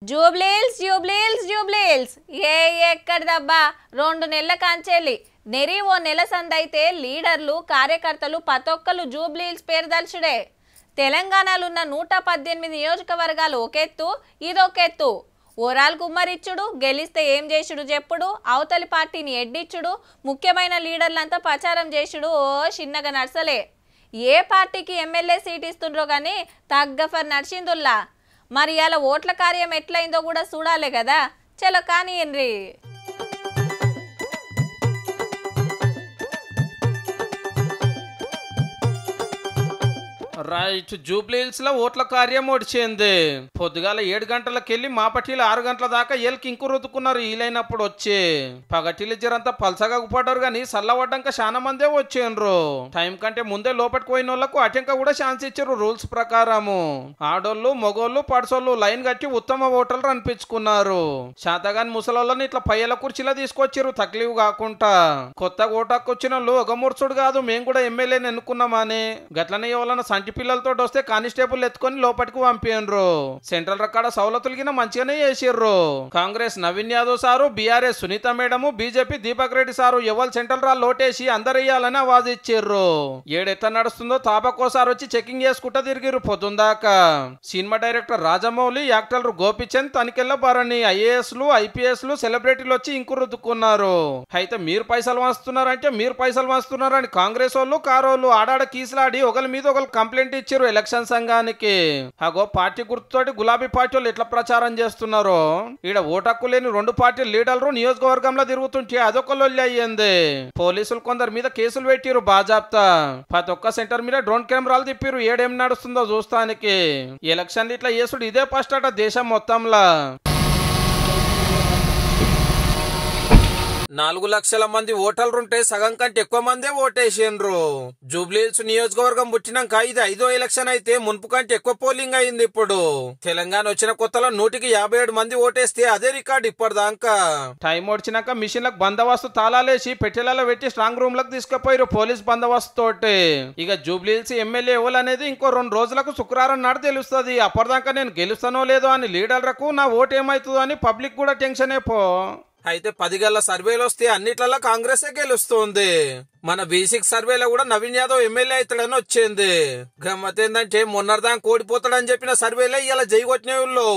జూబ్లీల్స్ జూబ్లీల్స్ జూబ్లీల్స్ ఎక్కడదబ్బా 2 నెలల కాంచెల్లి నెరి ఓ నెల సందైతే లీడర్లు కార్యకర్తలు పతొక్కలు జూబ్లీల్స్ పేరు దల్చుడే తెలంగాణలోన్న 118 నియోజకవర్గాలు ఒకెత్తు ఇదొకెత్తు ఓరాల్ కుమ్మరిచ్చుడు గెలిస్తే ఏం చేసుడు చెప్పుడు అవతలి పార్టీని ఎడ్డిచ్చుడు ముఖ్యమైన లీడర్లంతా ప్రచారం చేసుడు ఓ చిన్నగా నర్సలే ఏ పార్టీకి ఎమ్మెల్యే సీట్ ఇస్తుండ్రో గానీ తగ్గఫర్ నర్సిందుల్లా మరి అలా ఓట్ల కార్యం ఎట్లయిందో కూడా చూడాలి కదా చలో కానియండి రైట్ జూబ్లీహిల్స్ లో ఓట్ల కార్యం ఒడిచింది పొద్దుగాల 7 గంటలకెళ్ళి మాపటిలు 6 గంటల దాకా ఏళ్ళకి ఇంకు రుద్దుకున్నారు ఈలైనప్పుడు వచ్చి పగటిలు జరంతా పల్సగా పడ్డారు గాని చల్లబడ్డాక చాలా మందే వచ్చిండ్రు టైం కంటే ముందే లోపలికి పోయిన వాళ్ళకు అటెంక కూడా ఛాన్స్ ఇచ్చారు రూల్స్ ప్రకారము ఆడోళ్ళు మొగోళ్ళు పడసోళ్ళు లైన్ కట్టి ఉత్తమ ఓటర్లు అనిపించుకున్నారు శాతగాని ముసలోళ్ళని ఇట్లా పయ్యల కుర్చీలో తీసుకొచ్చారు తక్లీఫ్ కాకుండా కొత్త ఓటాకు వచ్చిన వాళ్ళు ఒక ముర్చుడు కాదు మేము కూడా ఎమ్మెల్యేని ఎన్నుకున్నామని గట్లనే ఎవరన్నా సంటి పిల్లలతో వస్తే కానిస్టేబుల్ ఎత్తుకొని లోపలికి పంపినరు సెంట్రల్ రకాడ సౌలతులకి మంచిగానే చేసిర్రు Congress Naveen Yadav sir BRS Sunitha madam BJP Deepak Reddy sir ఎవరు సెంట్రల్ రా లోటేసి అందరు ఇయ్యాలని ఆవాజ్ ఇచ్చిర్రు ఏడెత్త నడుస్తుందో తాపకోసారి వచ్చి చెకింగ్ చేసుకుంటా తిరిగిరు పొద్దుందాకా సినిమా డైరెక్టర్ రాజమౌళి యాక్టర్లు గోపిచంద్ తనికెళ్ళ భరణి ఐఏఎస్లు ఐపీఎస్లు సెలబ్రిటీలు వచ్చి ఇంకు రుద్దుకున్నారు అయితే మీరు పైసలు వంచుతున్నారంటే మీరు పైసలు వంచుతున్నారని కాంగ్రెస్ వాళ్ళు కారోళ్ళు ఆడాడ కీసులాడి ఒకరి మీద ఒకరు కంప్లైంట్ ఇచ్చారు ఎలక్షన్ సంఘానికి అగో పార్టీ గుర్తుతోటి గులాబీ పార్టీ వాళ్ళు ఎట్లా ప్రచారం చేస్తున్నారో ఈడ ఓటక్కు లేని 2 పార్టీ లీడర్లు నియోజకవర్గంలో తిరుగుతుంటే అదొక లొల్లి అయ్యింది పోలీసులు కొందరి మీద కేసులు పెట్టిరు బాజాప్తా ప్రతి ఒక్క సెంటర్ మీద డ్రోన్ కెమెరాలు తిప్పిరు ఏడేం నడుస్తుందో చూస్తానికి ఎలక్షన్లు ఇట్లా చేసుడు ఇదే ఫస్ట్ అట దేశం మొత్తంలో 4 లక్షల మంది ఓటర్లుంటే సగం కంటే ఎక్కువ మందే ఓటేసిండ్రు జూబ్లీహిల్స్ నియోజకవర్గం పుట్టినాక ఇది 5వ ఎలక్షన్ అయితే మున్పు కంటే ఎక్కువ పోలింగ్ అయింది ఇప్పుడు తెలంగాణ వచ్చిన కొత్తలో 157 మంది ఓటేస్తే అదే రికార్డు ఇప్పటిదాకా టైం వచ్చినాక మిషన్లకు బందోబస్తు తాళాలేసి పెట్టెలలో పెట్టి స్ట్రాంగ్ రూమ్ లకు తీసుకుపోయారు పోలీస్ బందోబస్తు తోటి ఇక జూబ్లీహిల్స్ ఎమ్మెల్యే ఎవరు అనేది ఇంకో 2 రోజులకు శుక్రవారం నాడు తెలుస్తుంది అప్పటిదాకా నేను గెలుస్తానో లేదో అని లీడర్లకు నా ఓటు ఏమైతుందో అని పబ్లిక్ కూడా టెన్షన్ పో అయితే 10 గంటల సర్వేలు వస్తే అన్నిట్లలో కాంగ్రెస్ గెలుస్తుంది మన బేసిక్ సర్వేలో కూడా నవీన్ యాదవ్ ఎమ్మెల్యే అవుతాడని వచ్చింది గమ్మత్ ఏంటంటే మొన్నటిదాకా ఓడిపోతాడని చెప్పిన సర్వేలో ఇలా జై కొట్టిన వాళ్ళు